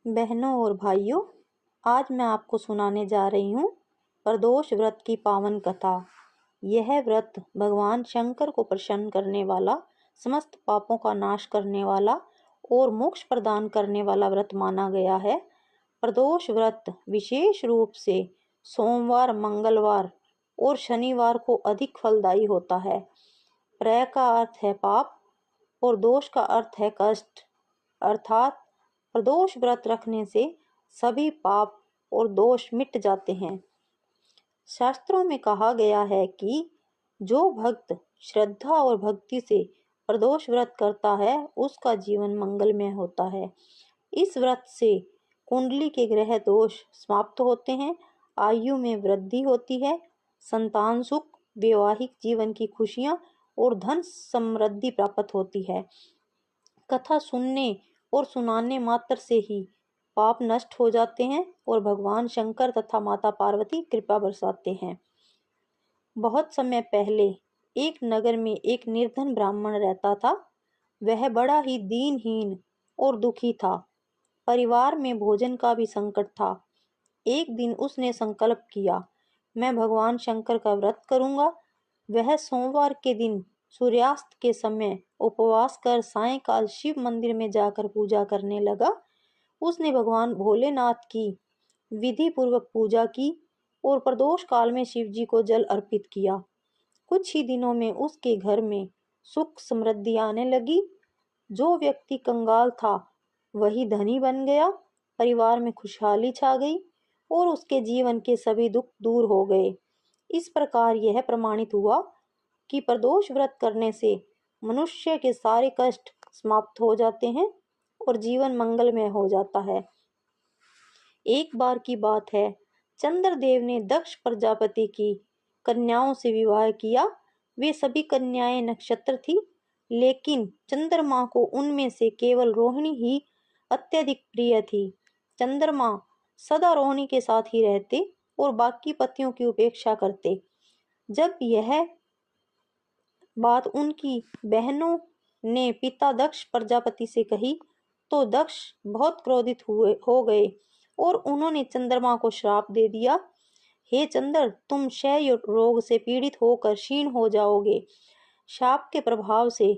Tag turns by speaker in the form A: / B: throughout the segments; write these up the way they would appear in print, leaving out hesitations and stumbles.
A: बहनों और भाइयों, आज मैं आपको सुनाने जा रही हूँ प्रदोष व्रत की पावन कथा। यह व्रत भगवान शंकर को प्रसन्न करने वाला, समस्त पापों का नाश करने वाला और मोक्ष प्रदान करने वाला व्रत माना गया है। प्रदोष व्रत विशेष रूप से सोमवार, मंगलवार और शनिवार को अधिक फलदायी होता है। प्रय का अर्थ है पाप और दोष का अर्थ है कष्ट, अर्थात प्रदोष व्रत रखने से सभी पाप और दोष मिट जाते हैं। शास्त्रों में कहा गया है कि जो भक्त श्रद्धा और भक्ति से प्रदोष व्रत करता है उसका जीवन मंगलमय होता है। इस व्रत से कुंडली के ग्रह दोष समाप्त होते हैं, आयु में वृद्धि होती है, संतान सुख, वैवाहिक जीवन की खुशियां और धन समृद्धि प्राप्त होती है। कथा सुनने और सुनाने मात्र से ही पाप नष्ट हो जाते हैं और भगवान शंकर तथा माता पार्वती कृपा बरसाते हैं। बहुत समय पहले एक नगर में एक निर्धन ब्राह्मण रहता था। वह बड़ा ही दीनहीन और दुखी था। परिवार में भोजन का भी संकट था। एक दिन उसने संकल्प किया, मैं भगवान शंकर का व्रत करूंगा। वह सोमवार के दिन सूर्यास्त के समय उपवास कर सायंकाल शिव मंदिर में जाकर पूजा करने लगा। उसने भगवान भोलेनाथ की विधि पूर्वक पूजा की और प्रदोष काल में शिव जी को जल अर्पित किया। कुछ ही दिनों में उसके घर में सुख समृद्धि आने लगी। जो व्यक्ति कंगाल था वही धनी बन गया। परिवार में खुशहाली छा गई और उसके जीवन के सभी दुख दूर हो गए। इस प्रकार यह प्रमाणित हुआ कि प्रदोष व्रत करने से मनुष्य के सारे कष्ट समाप्त हो जाते हैं और जीवन मंगलमय हो जाता है। एक बार की बात है, चंद्रदेव ने दक्ष प्रजापति की कन्याओं से विवाह किया। वे सभी कन्याएं नक्षत्र थी, लेकिन चंद्रमा को उनमें से केवल रोहिणी ही अत्यधिक प्रिय थी। चंद्रमा सदा रोहिणी के साथ ही रहते और बाकी पतियों की उपेक्षा करते। जब यह बात उनकी बहनों ने पिता दक्ष प्रजापति से कही तो दक्ष बहुत क्रोधित हो गए और उन्होंने चंद्रमा को श्राप दे दिया, हे चंद्र, तुम क्षय रोग से पीड़ित होकर क्षीण हो जाओगे। शाप के प्रभाव से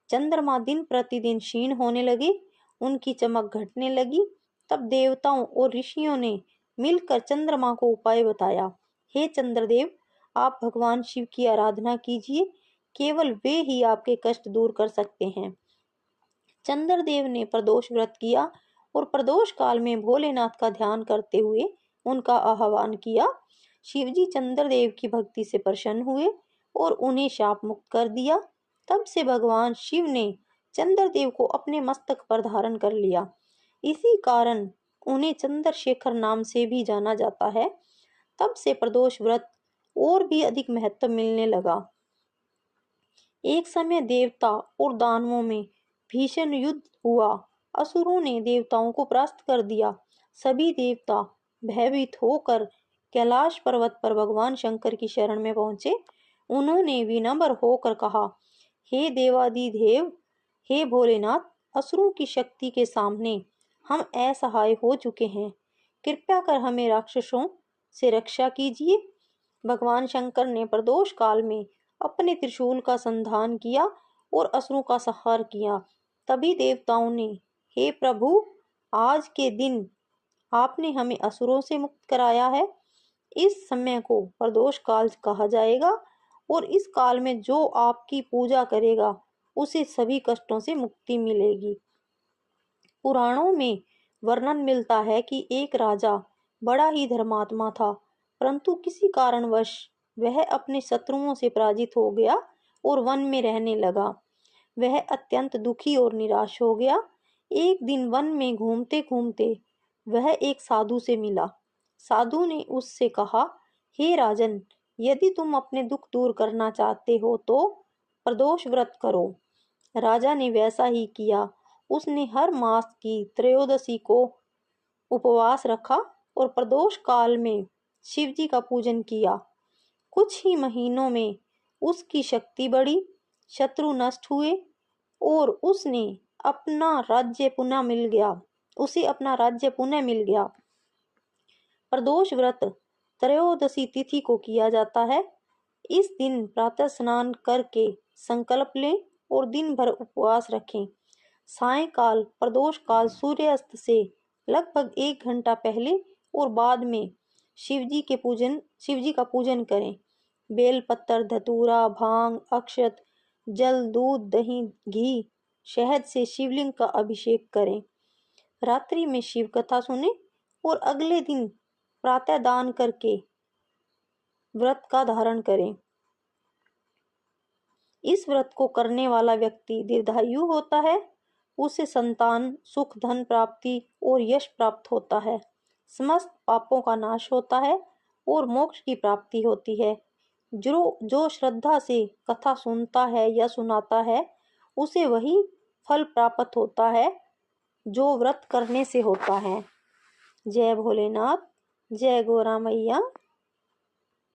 A: चंद्रमा दिन प्रतिदिन क्षीण होने लगे, उनकी चमक घटने लगी। तब देवताओं और ऋषियों ने मिलकर चंद्रमा को उपाय बताया, हे चंद्रदेव, आप भगवान शिव की आराधना कीजिए, केवल वे ही आपके कष्ट दूर कर सकते हैं। चंद्रदेव ने प्रदोष व्रत किया और प्रदोष काल में भोलेनाथ का ध्यान करते हुए उनका आह्वान किया। शिवजी चंद्रदेव की भक्ति से प्रसन्न हुए और उन्हें शाप मुक्त कर दिया। तब से भगवान शिव ने चंद्रदेव को अपने मस्तक पर धारण कर लिया। इसी कारण उन्हें चंद्रशेखर नाम से भी जाना जाता है। तब से प्रदोष व्रत और भी अधिक महत्व मिलने लगा। एक समय देवता और दानवों में भीषण युद्ध हुआ। असुरों ने देवताओं को परास्त कर दिया। सभी देवता भयभीत होकर कैलाश पर्वत पर भगवान शंकर की शरण में पहुंचे। उन्होंने विनम्र होकर कहा, हे देवाधिदेव, हे भोलेनाथ, असुरों की शक्ति के सामने हम असहाय हो चुके हैं। कृपया कर हमें राक्षसों से रक्षा कीजिए। भगवान शंकर ने प्रदोष काल में अपने त्रिशूल का संधान किया और असुरों का संहार किया। तभी देवताओं ने, हे प्रभु, आज के दिन आपने हमें असुरों से मुक्त कराया है। इस समय को प्रदोष काल कहा जाएगा और इस काल में जो आपकी पूजा करेगा उसे सभी कष्टों से मुक्ति मिलेगी। पुराणों में वर्णन मिलता है कि एक राजा बड़ा ही धर्मात्मा था, परंतु किसी कारणवश वह अपने शत्रुओं से पराजित हो गया और वन में रहने लगा। वह अत्यंत दुखी और निराश हो गया। एक दिन वन में घूमते घूमते वह एक साधु से मिला। साधु ने उससे कहा, हे राजन, यदि तुम अपने दुख दूर करना चाहते हो तो प्रदोष व्रत करो। राजा ने वैसा ही किया। उसने हर मास की त्रयोदशी को उपवास रखा और प्रदोष काल में शिव जी का पूजन किया। कुछ ही महीनों में उसकी शक्ति बढ़ी, शत्रु नष्ट हुए और उसने अपना राज्य पुनः मिल गया। उसे अपना राज्य पुनः मिल गया। प्रदोष व्रत त्रयोदशी तिथि को किया जाता है। इस दिन प्रातः स्नान करके संकल्प लें और दिन भर उपवास रखें। सायंकाल प्रदोष काल सूर्यास्त से लगभग 1 घंटा पहले और बाद में शिवजी का पूजन करें। बेलपत्र, धतूरा, भांग, अक्षत, जल, दूध, दही, घी, शहद से शिवलिंग का अभिषेक करें। रात्रि में शिव कथा सुने और अगले दिन प्रातः दान करके व्रत का धारण करें। इस व्रत को करने वाला व्यक्ति दीर्घायु होता है। उसे संतान, सुख, धन प्राप्ति और यश प्राप्त होता है। समस्त पापों का नाश होता है और मोक्ष की प्राप्ति होती है। जो श्रद्धा से कथा सुनता है या सुनाता है उसे वही फल प्राप्त होता है जो व्रत करने से होता है। जय भोलेनाथ, जय गौरा मैया।